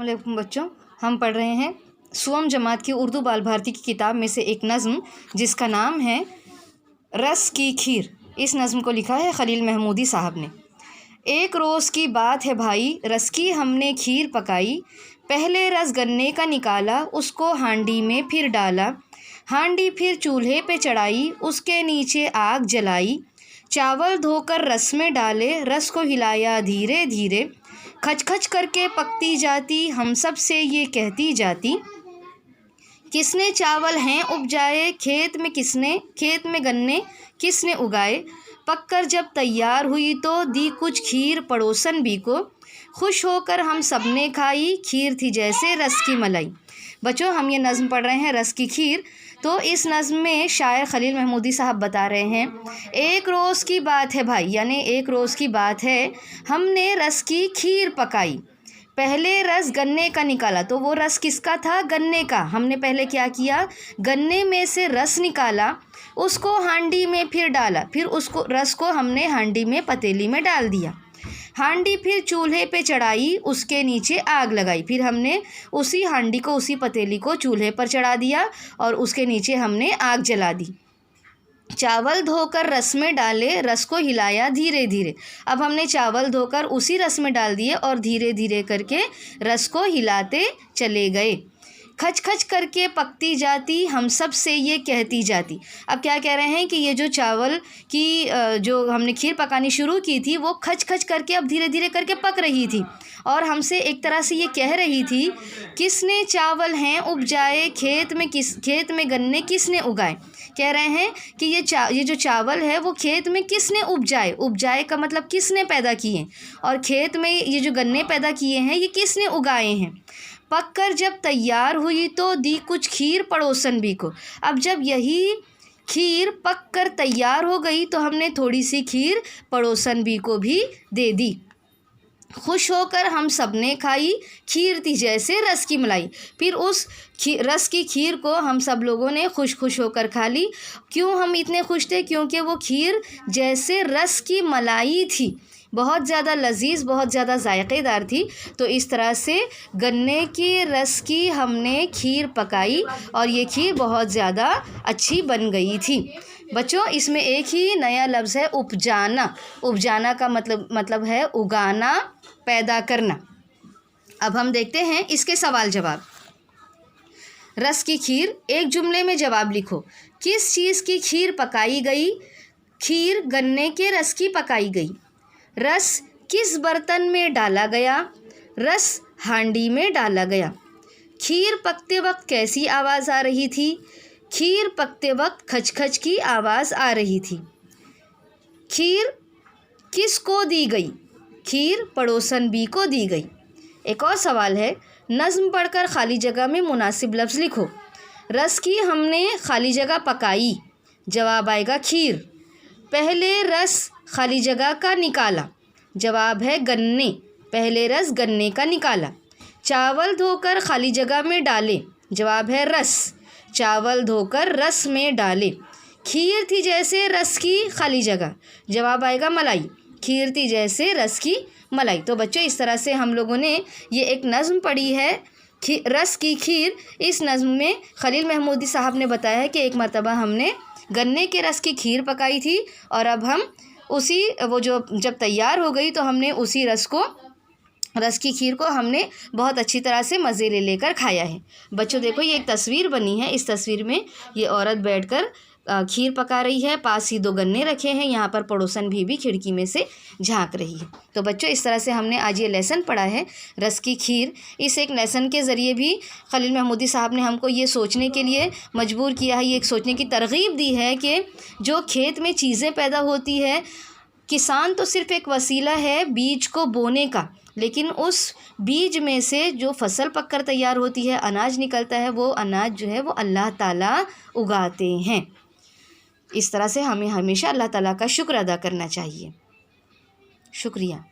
वालेकुम बच्चों, हम पढ़ रहे हैं सुवम जमात की उर्दू बाल भारती की किताब में से एक नज़्म जिसका नाम है रस की खीर। इस नज़्म को लिखा है खलील महमूदी साहब ने। एक रोज़ की बात है भाई, रस की हमने खीर पकाई। पहले रस गन्ने का निकाला, उसको हांडी में फिर डाला। हांडी फिर चूल्हे पे चढ़ाई, उसके नीचे आग जलाई। चावल धोकर रस में डाले, रस को हिलाया धीरे धीरे। खच खच करके पकती जाती, हम सब से ये कहती जाती। किसने चावल हैं उपजाए, खेत में गन्ने किसने उगाए। पककर जब तैयार हुई तो दी कुछ खीर पड़ोसन भी को। खुश होकर हम सब ने खाई, खीर थी जैसे रस की मलाई। बच्चों, हम ये नज़्म पढ़ रहे हैं रस की खीर। तो इस नज़्म में शायर खलील महमूदी साहब बता रहे हैं, एक रोज़ की बात है भाई, यानी एक रोज़ की बात है, हमने रस की खीर पकाई। पहले रस गन्ने का निकाला, तो वो रस किसका था? गन्ने का। हमने पहले क्या किया? गन्ने में से रस निकाला, उसको हांडी में फिर डाला। फिर उसको रस को हमने हांडी में पतीली में डाल दिया। हांडी फिर चूल्हे पे चढ़ाई, उसके नीचे आग लगाई। फिर हमने उसी हांडी को, उसी पतीली को चूल्हे पर चढ़ा दिया और उसके नीचे हमने आग जला दी। चावल धोकर रस में डाले, रस को हिलाया धीरे धीरे। अब हमने चावल धोकर उसी रस में डाल दिए और धीरे धीरे करके रस को हिलाते चले गए। खच खच करके पकती जाती, हम सब से ये कहती जाती। अब क्या कह रहे हैं कि ये जो चावल की जो हमने खीर पकानी शुरू की थी, वो खच खच करके अब धीरे धीरे करके पक रही थी और हमसे एक तरह से ये कह रही थी, किसने चावल हैं उपजाए, खेत में गन्ने किसने उगाए। कह रहे हैं कि ये जो चावल है वो खेत में किसने उपजाए का मतलब किसने पैदा किए, और खेत में ये जो गन्ने पैदा किए हैं ये किसने उगाए हैं। पककर जब तैयार हुई तो दी कुछ खीर पड़ोसन भी को। अब जब यही खीर पक कर तैयार हो गई तो हमने थोड़ी सी खीर पड़ोसन भी को भी दे दी। खुश होकर हम सब ने खाई, खीर थी जैसे रस की मलाई। फिर उस रस की खीर को हम सब लोगों ने खुश होकर खा ली। क्यों हम इतने खुश थे? क्योंकि वो खीर जैसे रस की मलाई थी, बहुत ज़्यादा लजीज, बहुत ज़्यादा जायकेदार थी। तो इस तरह से गन्ने के रस की हमने खीर पकाई और ये खीर बहुत ज़्यादा अच्छी बन गई थी। बच्चों, इसमें एक ही नया लफ्ज़ है उपजाना। उपजाना का मतलब है उगाना, पैदा करना। अब हम देखते हैं इसके सवाल जवाब। रस की खीर, एक जुमले में जवाब लिखो। किस चीज़ की खीर पकाई गई? खीर गन्ने के रस की पकाई गई। रस किस बर्तन में डाला गया? रस हांडी में डाला गया। खीर पकते वक्त कैसी आवाज़ आ रही थी? खीर पकते वक्त खच खच की आवाज़ आ रही थी। खीर किसको दी गई? खीर पड़ोसन बी को दी गई। एक और सवाल है, नज़्म पढ़कर खाली जगह में मुनासिब लफ्ज़ लिखो। रस की हमने खाली जगह पकाई, जवाब आएगा खीर। पहले रस खाली जगह का निकाला, जवाब है गन्ने। पहले रस गन्ने का निकाला। चावल धोकर खाली जगह में डाले, जवाब है रस। चावल धोकर रस में डाले। खीर थी जैसे रस की खाली जगह, जवाब आएगा मलाई। खीर थी जैसे रस की मलाई। तो बच्चों, इस तरह से हम लोगों ने ये एक नज़्म पढ़ी है रस की खीर। इस नज़्म में खलील महमूदी साहब ने बताया है कि एक मरतबा हमने गन्ने के रस की खीर पकाई थी और अब हम उसी जब तैयार हो गई तो हमने उसी रस की खीर को हमने बहुत अच्छी तरह से मज़े लेकर खाया है। बच्चों देखो, ये एक तस्वीर बनी है। इस तस्वीर में ये औरत बैठकर खीर पका रही है, पास ही 2 गन्ने रखे हैं। यहाँ पर पड़ोसन भी खिड़की में से झांक रही है। तो बच्चों, इस तरह से हमने आज ये लेसन पढ़ा है रस की खीर। इस एक लेसन के ज़रिए भी खलील महमूदी साहब ने हमको ये सोचने के लिए मजबूर किया है, ये एक सोचने की तरगीब दी है कि जो खेत में चीज़ें पैदा होती है, किसान तो सिर्फ़ एक वसीला है बीज को बोने का, लेकिन उस बीज में से जो फसल पककर तैयार होती है, अनाज निकलता है, वो अनाज जो है वो अल्लाह ताला उगाते हैं। इस तरह से हमें हमेशा अल्लाह ताला का शुक्र अदा करना चाहिए। शुक्रिया।